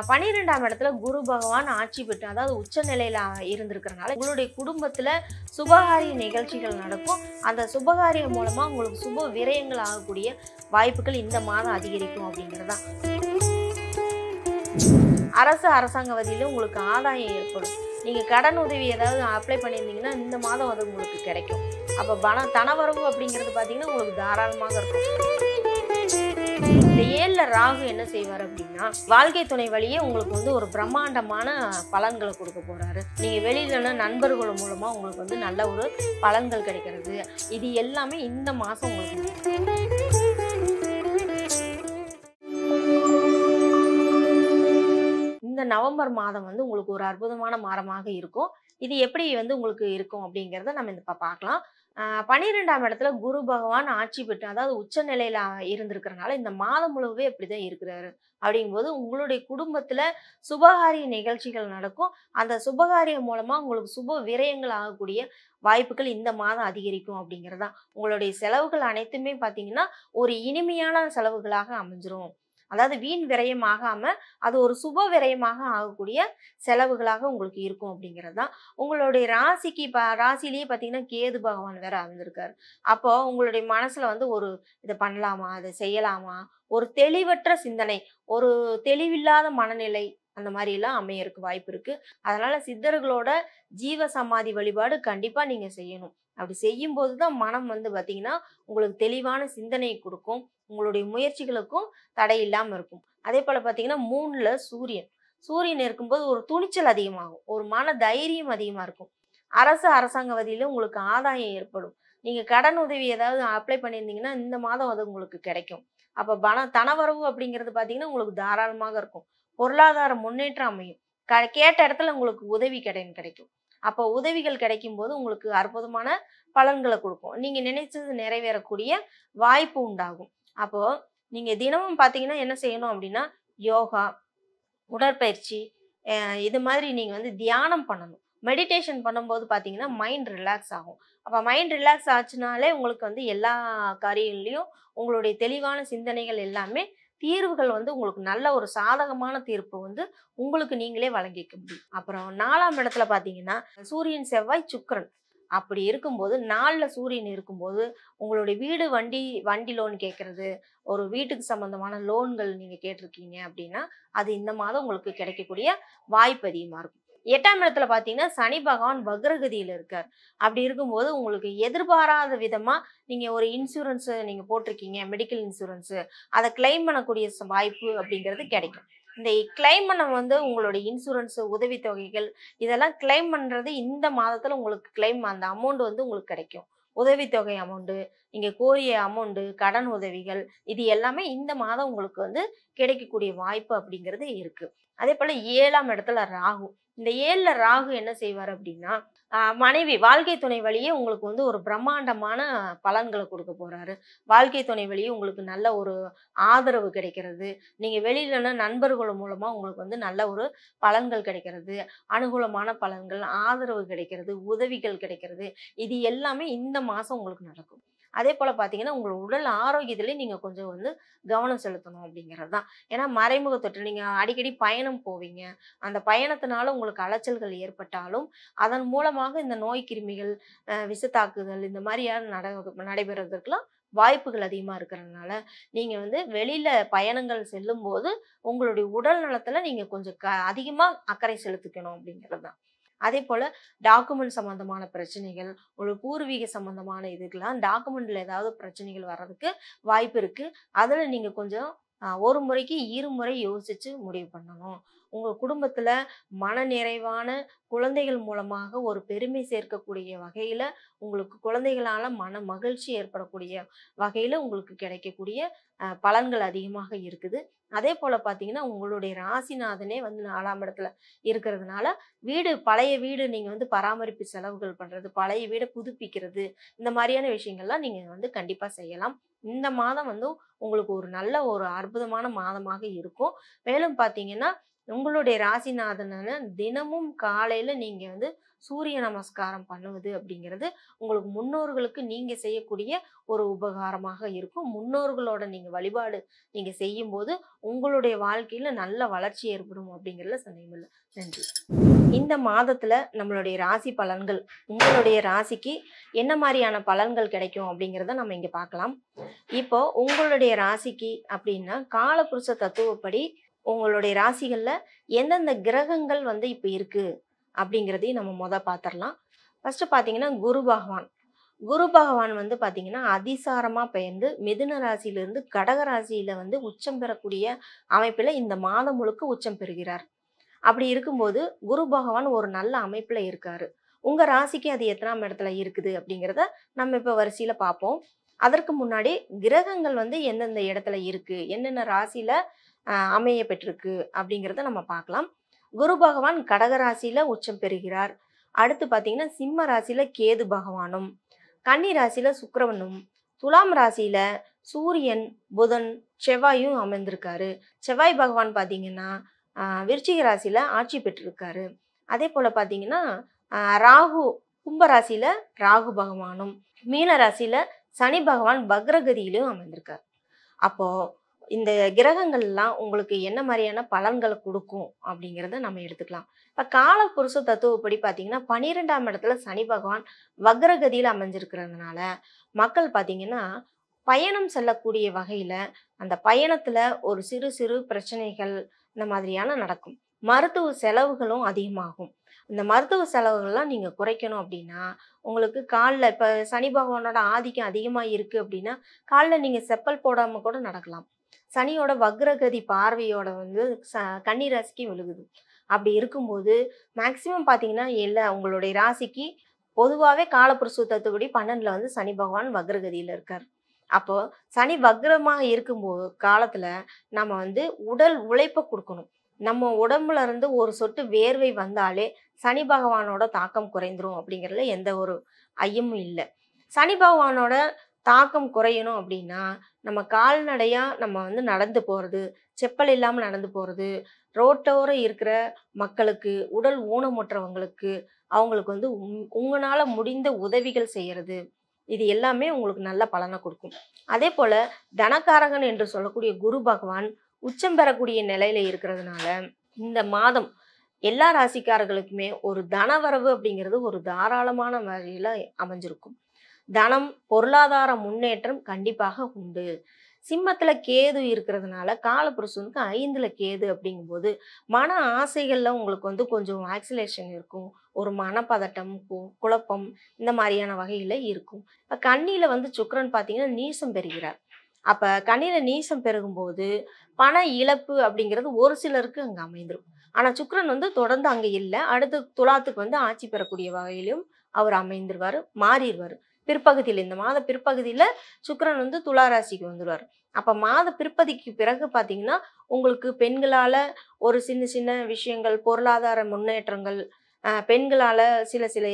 12ஆம் இடத்துல குரு பகவான் ஆட்சி பெற்று அதாவது உச்ச நிலையில இருந்திருக்கிறனால உங்களுடைய குடும்பத்துல சுபகாரிய நிகழ்ச்சிகள் நடக்கும். அந்த சுபகாரியம் மூலமா உங்களுக்கு சுப விரயங்கள் ஆகக்கூடிய வாய்ப்புகள் இந்த மாதம் அதிகரிக்கும் அப்படிங்கிறதா. அரசாங்க வதியில உங்களுக்கு ஆதாயம் ஏற்படும். நீங்க கடன் உதவி ஏதாவது அப்ளை பண்ணியிருந்தீங்கன்னா இந்த மாதம் அது உங்களுக்கு கிடைக்கும். அப்ப தனவரவு அப்படிங்கிறது பாத்தீங்கன்னா உங்களுக்கு தாராளமாக இருக்கும். இந்த 7ல ராகு என்ன செய்வார் அப்படின்னா, வாழ்க்கை துணை வழியே உங்களுக்கு ஒரு பிரம்மாண்டமான பலன்களை கொடுக்க போறாரு. நீங்க வெளியில நண்பர்கள் மூலமா உங்களுக்கு நல்ல ஒரு பலன்கள் கிடைக்கிறது. இது எல்லாமே இந்த மாசம் உங்களுக்கு. இந்த நவம்பர் மாதம் உங்களுக்கு ஒரு அற்புதமான மாதமாக இருக்கும். இது எப்படி உங்களுக்கு இருக்கும் அப்படிங்கிறத நம்ம இந்த பார்க்கலாம். 12ஆம் இடத்துல குரு பகவான் ஆட்சி பெற்று அதாவது உச்ச நிலையில இருந்திருக்கிறனால இந்த மாதம் முழுவே இப்படிதான் இருக்கிறாரு. அப்படிங்கும்போது உங்களுடைய குடும்பத்துல சுபகாரிய நிகழ்ச்சிகள் நடக்கும். அந்த சுபகாரியம் மூலமா உங்களுக்கு சுப விரயங்கள் ஆகக்கூடிய வாய்ப்புகள் இந்த மாதம் அதிகரிக்கும் அப்படிங்கிறதா. உங்களுடைய செலவுகள் அனைத்துமே பாத்தீங்கன்னா ஒரு இனிமையான செலவுகளாக அமைஞ்சிரும். அதாவது வீண் விரயம் ஆகாம அது ஒரு சுப விரயமாக ஆகக்கூடிய செலவுகளாக உங்களுக்கு இருக்கும் அப்படிங்கிறது தான். உங்களுடைய ராசிக்கு ராசிலேயே பார்த்தீங்கன்னா கேது பகவான் வேற அமைந்திருக்காரு. அப்போ உங்களுடைய மனசுல ஒரு இதை பண்ணலாமா, அதை செய்யலாமா, ஒரு தெளிவற்ற சிந்தனை, ஒரு தெளிவில்லாத மனநிலை அந்த மாதிரி எல்லாம் அமையறதுக்கு வாய்ப்பு இருக்கு. அதனால சித்தர்களோட ஜீவ சமாதி வழிபாடு கண்டிப்பா நீங்க செய்யணும். அப்படி செய்யும் போதுதான் மனம் பாத்தீங்கன்னா உங்களுக்கு தெளிவான சிந்தனையை கொடுக்கும். உங்களுடைய முயற்சிகளுக்கும் தடை இல்லாம இருக்கும். அதே போல பாத்தீங்கன்னா 3ல சூரியன் இருக்கும்போது ஒரு துணிச்சல் அதிகமாகும். ஒரு மன தைரியம் அதிகமா இருக்கும். அரசாங்க வதியில உங்களுக்கு ஆதாயம் ஏற்படும். நீங்க கடன் உதவி ஏதாவது அப்ளை பண்ணியிருந்தீங்கன்னா இந்த மாதம் அது உங்களுக்கு கிடைக்கும். அப்ப தனவரவு அப்படிங்கிறது பாத்தீங்கன்னா உங்களுக்கு தாராளமாக இருக்கும். பொருளாதார முன்னேற்றம் அமையும். கேட்ட இடத்துல உங்களுக்கு உதவி கிடைக்கும். அப்போ உதவிகள் கிடைக்கும் போது உங்களுக்கு அற்புதமான பலன்களை கொடுக்கும். நீங்க நினைச்சது நிறைவேறக்கூடிய வாய்ப்பு உண்டாகும். அப்போ நீங்க தினமும் பாத்தீங்கன்னா என்ன செய்யணும் அப்படின்னா, யோகா, உடற்பயிற்சி, இது மாதிரி நீங்க தியானம் பண்ணணும். மெடிடேஷன் பண்ணும்போது பாத்தீங்கன்னா மைண்ட் ரிலாக்ஸ் ஆகும். அப்ப மைண்ட் ரிலாக்ஸ் ஆச்சுனாலே உங்களுக்கு எல்லா காரியங்களையும் உங்களுடைய தெளிவான சிந்தனைகள் எல்லாமே தீர்வுகள் உங்களுக்கு நல்ல ஒரு சாதகமான தீர்ப்பு உங்களுக்கு நீங்களே வழங்கிக்க முடியும். அப்புறம் 4ஆம் இடத்துல பாத்தீங்கன்னா சூரியன், செவ்வாய், சுக்கிரன் அப்படி இருக்கும்போது 4ல சூரியன் இருக்கும்போது உங்களுடைய வீடு, வண்டி லோன் கேட்கறது, ஒரு வீட்டுக்கு சம்பந்தமான லோன்கள் நீங்க கேட்டிருக்கீங்க அப்படின்னா அது இந்த மாதம் உங்களுக்கு கிடைக்கக்கூடிய வாய்ப்பு அதிகமா இருக்கும். 8ஆம் இடத்துல பாத்தீங்கன்னா சனி பகவான் வக்ரகதியில இருக்கார். அப்படி இருக்கும்போது உங்களுக்கு எதிர்பாராத விதமா நீங்க ஒரு இன்சூரன்ஸ் நீங்க போட்டிருக்கீங்க, மெடிக்கல் இன்சூரன்ஸ், அதை கிளைம் பண்ணக்கூடிய வாய்ப்பு அப்படிங்கிறது கிடைக்கும். இந்த கிளைம் பண்ண உங்களுடைய இன்சூரன்ஸ் உதவித்தொகைகள் இதெல்லாம் கிளைம் பண்றது இந்த மாதத்துல உங்களுக்கு கிளைம் அந்த அமௌண்ட் உங்களுக்கு கிடைக்கும். உதவித்தொகை அமௌண்ட், நீங்க கோரிய அமௌண்ட், கடன் உதவிகள், இது எல்லாமே இந்த மாதம் உங்களுக்கு கிடைக்கக்கூடிய வாய்ப்பு அப்படிங்கிறது இருக்கு. அதே போல 7ஆம் இடத்துல ராகு. இந்த 7ல ராகு என்ன செய்வார் அப்படின்னா, மனைவி, வாழ்க்கை துணை வழியே உங்களுக்கு ஒரு பிரம்மாண்டமான பலன்களை கொடுக்க போறாரு. வாழ்க்கை துணை வழியே உங்களுக்கு நல்ல ஒரு ஆதரவு கிடைக்கிறது. நீங்க வெளியில நண்பர்கள் மூலமா உங்களுக்கு நல்ல ஒரு பலன்கள் கிடைக்கிறது. அனுகூலமான பலன்கள், ஆதரவு கிடைக்கிறது, உதவிகள் கிடைக்கிறது. இது எல்லாமே இந்த மாசம் உங்களுக்கு நடக்கும். அதே போல பாத்தீங்கன்னா உங்களோட உடல் ஆரோக்கியத்திலே நீங்க கொஞ்சம் கவனம் செலுத்தணும் அப்படிங்கிறது தான். ஏன்னா மறைமுக தொற்று, நீங்க அடிக்கடி பயணம் போவீங்க. அந்த பயணத்தினால உங்களுக்கு அலைச்சல்கள் ஏற்பட்டாலும் அதன் மூலமாக இந்த நோய் கிருமிகள், விஷத்தாக்குதல் இந்த மாதிரியான நடைபெறதுக்கெல்லாம் வாய்ப்புகள் அதிகமா இருக்கிறதுனால நீங்க வெளியில பயணங்கள் செல்லும் போது உங்களுடைய உடல் நலத்துல நீங்க கொஞ்சம் அதிகமா அக்கறை செலுத்திக்கணும் அப்படிங்கிறது தான். அதே போல டாக்குமெண்ட் சம்பந்தமான பிரச்சனைகள், ஒரு பூர்வீக சம்பந்தமான இதுக்கெல்லாம் டாக்குமெண்ட்ல ஏதாவது பிரச்சனைகள் வர்றதுக்கு வாய்ப்பு இருக்கு. அதுல நீங்க கொஞ்சம் ஒரு முறைக்கு இருமுறை யோசிச்சு முடிவு பண்ணணும். உங்க குடும்பத்துல மன நிறைவான குழந்தைகள் மூலமாக ஒரு பெருமை சேர்க்கக்கூடிய வகையில உங்களுக்கு குழந்தைகளால மன மகிழ்ச்சி ஏற்படக்கூடிய வகையில உங்களுக்கு கிடைக்கக்கூடிய பலன்கள் அதிகமாக இருக்குது. அதே போல பாத்தீங்கன்னா உங்களுடைய ராசிநாதனே 4ஆம் இடத்துல இருக்கிறதுனால பழைய வீடு நீங்க பராமரிப்பு செலவுகள் பண்றது, பழைய வீடை புதுப்பிக்கிறது, இந்த மாதிரியான விஷயங்கள்லாம் நீங்க கண்டிப்பா செய்யலாம். இந்த மாதம் உங்களுக்கு ஒரு நல்ல ஒரு அற்புதமான மாதமாக இருக்கும். மேலும் பாத்தீங்கன்னா உங்களுடைய ராசிநாதனான தினமும் காலையில நீங்க வந்து சூரிய நமஸ்காரம் பண்ணுவது அப்படிங்கிறது உங்களுக்கு முன்னோர்களுக்கு நீங்க செய்யக்கூடிய ஒரு உபகாரமாக இருக்கும். முன்னோர்களோட நீங்க வழிபாடு நீங்க செய்யும்போது உங்களுடைய வாழ்க்கையில நல்ல வளர்ச்சி ஏற்படும் அப்படிங்கிறதுல சந்தேகமில்ல. நன்றி. இந்த மாதத்துல நம்மளுடைய ராசி பலன்கள், உங்களுடைய ராசிக்கு என்ன மாதிரியான பலன்கள் கிடைக்கும் அப்படிங்கிறத நம்ம இங்க பார்க்கலாம். இப்போ உங்களுடைய ராசிக்கு அப்படின்னா காலபுருஷ தத்துவப்படி உங்களுடைய ராசிகள்ல எந்தெந்த கிரகங்கள் வந்து இப்ப இருக்கு அப்படிங்கிறதையும் நம்ம பார்த்துடலாம். ஃபர்ஸ்ட் பாத்தீங்கன்னா குரு பகவான். குரு பகவான் வந்து பாத்தீங்கன்னா அதிசாரமா பெயர்ந்து மிதுன ராசியிலிருந்து கடக ராசியில வந்து உச்சம் பெறக்கூடிய அமைப்புல இந்த மாதம் முழுக்க உச்சம் பெறுகிறார். அப்படி இருக்கும்போது குரு பகவான் ஒரு நல்ல அமைப்புல இருக்காரு. உங்க ராசிக்கு அது எத்தனாம் இடத்துல இருக்குது அப்படிங்கிறத நம்ம இப்ப வரிசையில பார்ப்போம். அதற்கு முன்னாடி கிரகங்கள் வந்து எந்தெந்த இடத்துல இருக்கு, என்னென்ன ராசியில அமைய பெற்றிருக்கு அப்படிங்கிறத நம்ம பார்க்கலாம். குரு பகவான் கடக ராசியில உச்சம் பெறுகிறார். அடுத்து பாத்தீங்கன்னா சிம்ம ராசியில கேது பகவானும், கன்னி ராசியில சுக்கிரவனும், துலாம் ராசியில சூரியன், புதன், செவ்வாயும் அமர்ந்திருக்காரு. செவ்வாய் பகவான் பாத்தீங்கன்னா விருச்சிக ராசியில ஆட்சி பெற்றிருக்காரு. அதே போல பாத்தீங்கன்னா ராகு, கும்ப ராசியில ராகு பகவானும், மீன ராசியில சனி பகவான் வக்ரகதியிலும் அமர்ந்திருக்காரு. அப்போ இந்த கிரகங்கள்லாம் உங்களுக்கு என்ன மாதிரியான பலன்களை கொடுக்கும் அப்படிங்கிறத நம்ம எடுத்துக்கலாம். இப்ப காலபுருஷ தத்துவப்படி பாத்தீங்கன்னா 12ஆம் இடத்துல சனி பகவான் வக்ரகதியில அமைஞ்சிருக்கிறதுனால மக்கள் பாத்தீங்கன்னா பயணம் செல்லக்கூடிய வகையில அந்த பயணத்துல ஒரு சிறு சிறு பிரச்சனைகள் இந்த மாதிரியான நடக்கும். மருத்துவ செலவுகளும் அதிகமாகும். இந்த மருத்துவ செலவுகள்லாம் நீங்க குறைக்கணும் அப்படின்னா உங்களுக்கு காலில் இப்ப சனி பகவானோட ஆதிக்கம் அதிகமா இருக்கு அப்படின்னா காலில் நீங்க செப்பல் போடாம கூட நடக்கலாம். சனியோட வக்ரகதி பார்வையோட வந்து கன்னி ராசிக்கு விழுகுது. அப்படி இருக்கும்போது மேக்சிமம் பாத்தீங்கன்னா உங்களுடைய ராசிக்கு பொதுவாகவே காலபுருஷ தத்துவப்படி 12ல வந்து சனி பகவான் வக்ரகதியில இருக்கார். அப்போ சனி வக்ரமாக இருக்கும்போது காலத்துல நம்ம வந்து உடல் உழைப்பை கொடுக்கணும். நம்ம உடம்புல இருந்து ஒரு சொட்டு வேர்வை வந்தாலே சனி பகவானோட தாக்கம் குறைந்துரும் அப்படிங்கிறதுல எந்த ஒரு ஐயமும் இல்லை. சனி பகவானோட தாக்கம் குறையணும் அப்படின்னா நம்ம கால்நடையா நம்ம வந்து நடந்து போறது, செப்பல் இல்லாம நடந்து போறது, ரோட்டோர இருக்கிற மக்களுக்கு, உடல் ஊனமுற்றவங்களுக்கு அவங்களுக்கு வந்து உங்களால முடிந்த உதவிகள் செய்யறது, இது எல்லாமே உங்களுக்கு நல்ல பலனை கொடுக்கும். அதே போல தனகாரகன் என்று சொல்லக்கூடிய குரு பகவான் உச்சம் பெறக்கூடிய நிலையில இருக்கிறதுனால இந்த மாதம் எல்லா ராசிக்காரர்களுக்குமே ஒரு தனவரவு அப்படிங்கிறது ஒரு தாராளமான வகையில அமைஞ்சிருக்கும். தனம், பொருளாதார முன்னேற்றம் கண்டிப்பாக உண்டு. சிம்மத்துல கேது இருக்கிறதுனால காலபுருஷனுக்கு 5ல கேது அப்படிங்கும்போது மன ஆசைகள்ல உங்களுக்கு வந்து கொஞ்சம் ஆக்சிலேஷன் இருக்கும். ஒரு மனப்பதட்டம், குழப்பம் இந்த மாதிரியான வகையில இருக்கும். இப்ப கன்னியில வந்து சுக்கிரன் பாத்தீங்கன்னா நீசம் பெறுகிறார். அப்ப கன்னியில நீசம் பெருகும்போது பண இழப்பு அப்படிங்கிறது ஒரு சிலருக்கு அங்க அமைந்துரும். ஆனா சுக்கிரன் வந்து தொடர்ந்து அங்க இல்லை. அடுத்து துலாத்துக்கு வந்து ஆட்சி பெறக்கூடிய வகையிலும் அவர் அமைந்துருவாரு, மாறிடுவாரு. பிற்பகுதியில் இந்த மாத பிற்பகுதியில சுக்கிரன் வந்து துலா ராசிக்கு வந்துடுவார். அப்ப மாத பிற்பகுதிக்கு பிறகு பாத்தீங்கன்னா உங்களுக்கு பெண்களால ஒரு சின்ன சின்ன விஷயங்கள், பொருளாதார முன்னேற்றங்கள், பெண்களால சில சில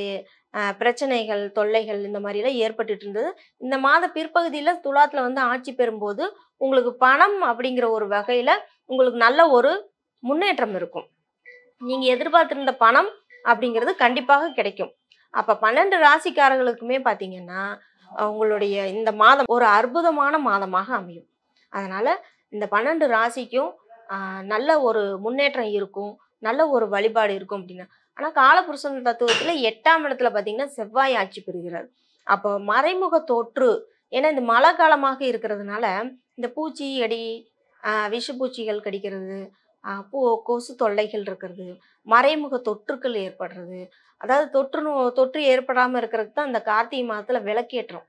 பிரச்சனைகள், தொல்லைகள் இந்த மாதிரி எல்லாம் ஏற்பட்டுட்டு இருந்தது. இந்த மாத பிற்பகுதியில துலாத்துல வந்து ஆட்சி பெறும்போது உங்களுக்கு பணம் அப்படிங்கிற ஒரு வகையில உங்களுக்கு நல்ல ஒரு முன்னேற்றம் இருக்கும். நீங்க எதிர்பார்த்திருந்த பணம் அப்படிங்கிறது கண்டிப்பாக கிடைக்கும். அப்ப 12 ராசிக்காரர்களுக்குமே பாத்தீங்கன்னா உங்களுடைய இந்த மாதம் ஒரு அற்புதமான மாதமாக அமையும். அதனால இந்த 12 ராசிக்கும் நல்ல ஒரு முன்னேற்றம் இருக்கும், நல்ல ஒரு வழிபாடு இருக்கும் அப்படின்னா. ஆனா காலபுருஷன் தத்துவத்துல 8ஆம் இடத்துல பாத்தீங்கன்னா செவ்வாய் ஆட்சி பெறுகிறார். அப்போ மறைமுக தொற்று, ஏன்னா இந்த மழை காலமாக இருக்கிறதுனால இந்த பூச்சி அடி, விஷப்பூச்சிகள் கடிக்கிறது, கொசு தொல்லைகள் இருக்கிறது, மறைமுக தொற்றுக்கள் ஏற்படுறது, அதாவது தொற்று ஏற்படாம இருக்கிறதுக்கு தான் அந்த கார்த்திகை மாதத்துல விளக்கேற்றோம்.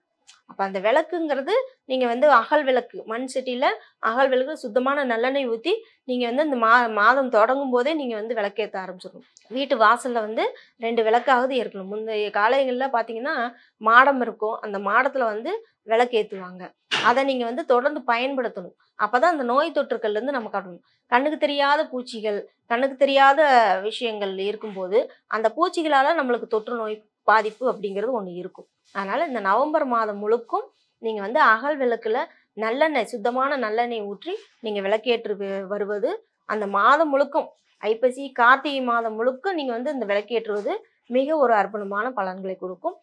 அப்ப அந்த விளக்குங்கிறது நீங்க வந்து அகல் விளக்கு, மண் சட்டியில அகல் விளக்கு சுத்தமான நல்லெண்ணெய் ஊத்தி நீங்க வந்து இந்த மாதம் தொடங்கும் போதே நீங்க வந்து விளக்கேற்ற ஆரம்பிச்சிடணும். வீட்டு வாசல்ல வந்து 2 விளக்காவது இருக்கணும். முந்தைய காலங்கள்ல பாத்தீங்கன்னா மாடம் இருக்கும், அந்த மாடத்துல வந்து விளக்கேற்றுவாங்க. அதை நீங்க வந்து தொடர்ந்து பயன்படுத்தணும். அப்பதான் அந்த நோய் தொற்றுக்கள்ல இருந்து நம்ம காட்டணும். கண்ணுக்கு தெரியாத பூச்சிகள், கண்ணுக்கு தெரியாத விஷயங்கள் இருக்கும்போது அந்த பூச்சிகளால நம்மளுக்கு தொற்று நோய் பாதிப்பு அப்படிங்கிறது ஒண்ணு இருக்கும். அதனால இந்த நவம்பர் மாதம் முழுக்கும் நீங்க வந்து அகல் விளக்குல நல்லெண்ணெய், சுத்தமான நல்லெண்ணெய் ஊற்றி நீங்க விளக்கேற்று வருவது அந்த மாதம் முழுக்கும் ஐப்பசி, கார்த்திகை மாதம் முழுக்க நீங்க வந்து இந்த விளக்கேற்றுவது மிக ஒரு அற்புதமான பலன்களை கொடுக்கும்.